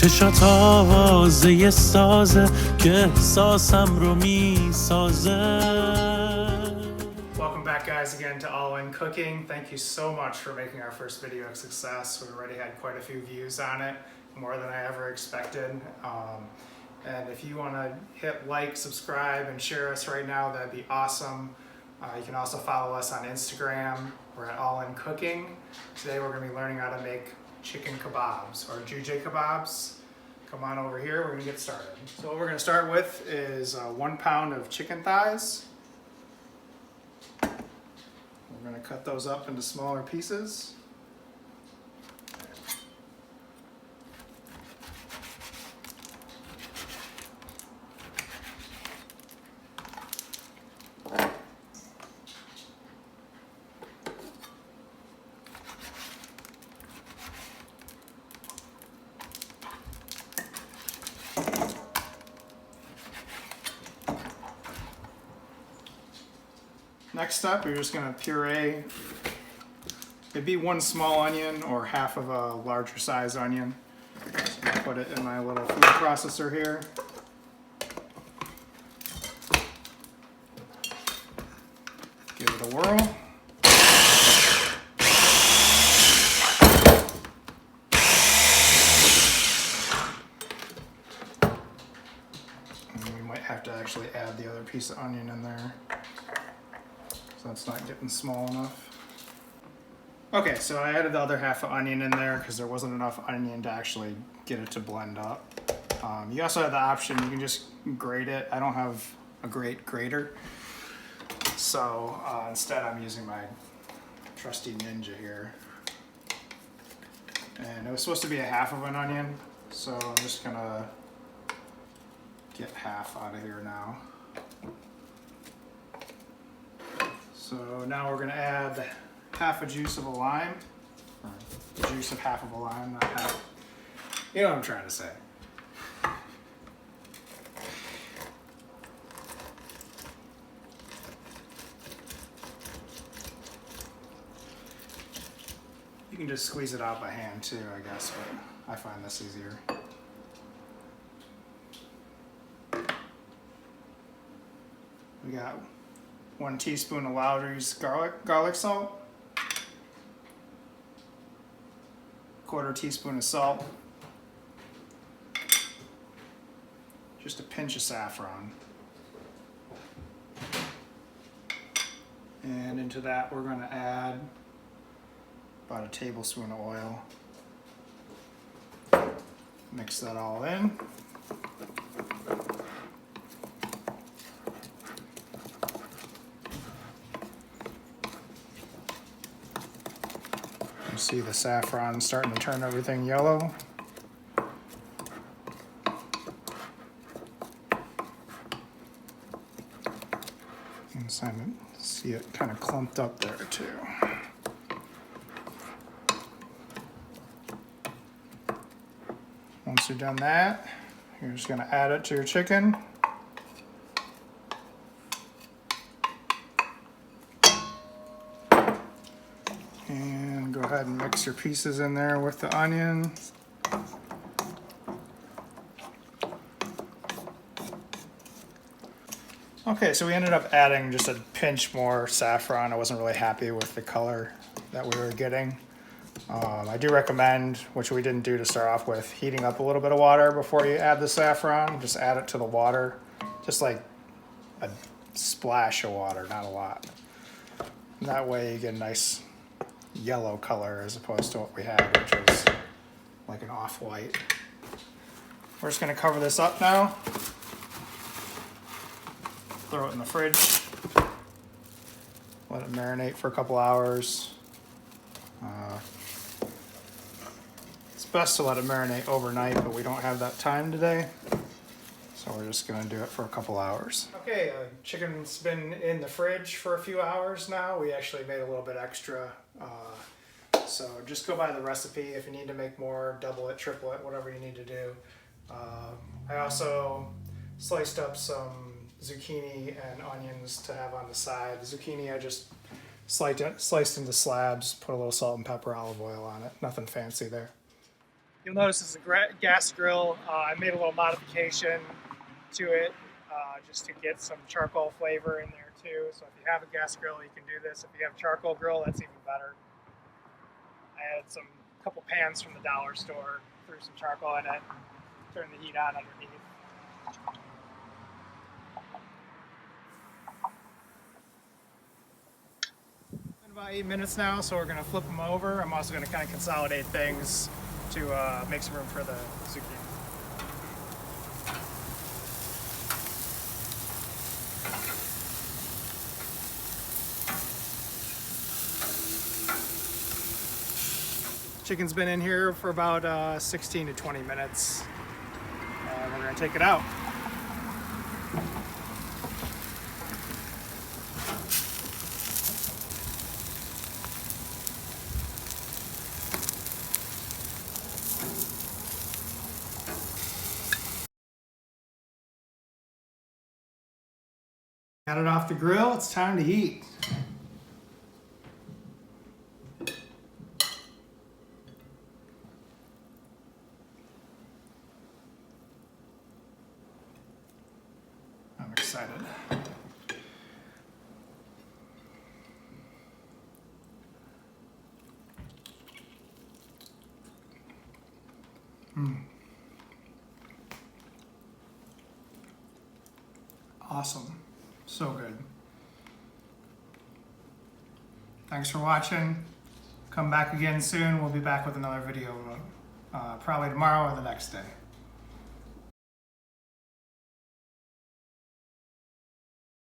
چشات آوازه سازه که احساسم رو میسازه. Welcome back, guys, again to All In Cooking. Thank you so much for making our first video a success. We already had quite a few views on it, more than I ever expected. And if you want to hit like, subscribe, and share us right now, that'd be awesome. You can also follow us on Instagram. We're at All In Cooking. Today we're going to be learning how to make chicken kebabs or Jujeh kebabs. Come on over here, we're going to get started. So what we're going to start with is 1 pound of chicken thighs. We're going to cut those up into smaller pieces. Next up, you're just going to puree. It'd be 1 small onion or half of a larger size onion. So put it in my little food processor here. Give it a whirl. And we might have to actually add the other piece of onion in there, so it's not getting small enough. Okay, so I added the other half of onion in there because there wasn't enough onion to actually get it to blend up. You also have the option, you can just grate it. I don't have a great grater, so instead I'm using my trusty Ninja here. And it was supposed to be a half of an onion, so I'm just gonna get half out of here now. So now we're going to add half a juice of a lime, or the juice of half of a lime, not half. You know what I'm trying to say. You can just squeeze it out by hand too, I guess, but I find this easier. We got 1 teaspoon of Lowry's garlic salt, 1/4 teaspoon of salt, just a pinch of saffron, and into that we're going to add about a tablespoon of oil. Mix that all in. See the saffron starting to turn everything yellow. You can see it kind of clumped up there too. Once you've done that, you're just going to add it to your chicken. Go ahead and mix your pieces in there with the onion. Okay, so we ended up adding just a pinch more saffron. I wasn't really happy with the color that we were getting. I do recommend, which we didn't do to start off with, heating up a little bit of water before you add the saffron. Just add it to the water, just like a splash of water, not a lot. And that way you get a nice yellow color as opposed to what we had, which was like an off-white. We're just going to cover this up now. Throw it in the fridge. Let it marinate for a couple hours. It's best to let it marinate overnight, but we don't have that time today, so we're just going to do it for a couple hours. Okay, chicken's been in the fridge for a few hours now. We actually made a little bit extra. So just go by the recipe. If you need to make more, double it, triple it, whatever you need to do. I also sliced up some zucchini and onions to have on the side. The zucchini I just sliced into slabs, put a little salt and pepper, olive oil on it. Nothing fancy there. You'll notice it's a gas grill. I made a little modification to it just to get some charcoal flavor in there too. So if you have a gas grill, you can do this. If you have a charcoal grill, that's even better. I added a couple pans from the dollar store, threw some charcoal in it, turned the heat on underneath. Been about 8 minutes now, so we're going to flip them over. I'm also going to kind of consolidate things to make some room for the zucchini. Chicken's been in here for about 16 to 20 minutes, and we're going to take it out. Got it off the grill, it's time to eat. I'm excited. Awesome. So good. Thanks for watching. Come back again soon. We'll be back with another video probably tomorrow or the next day.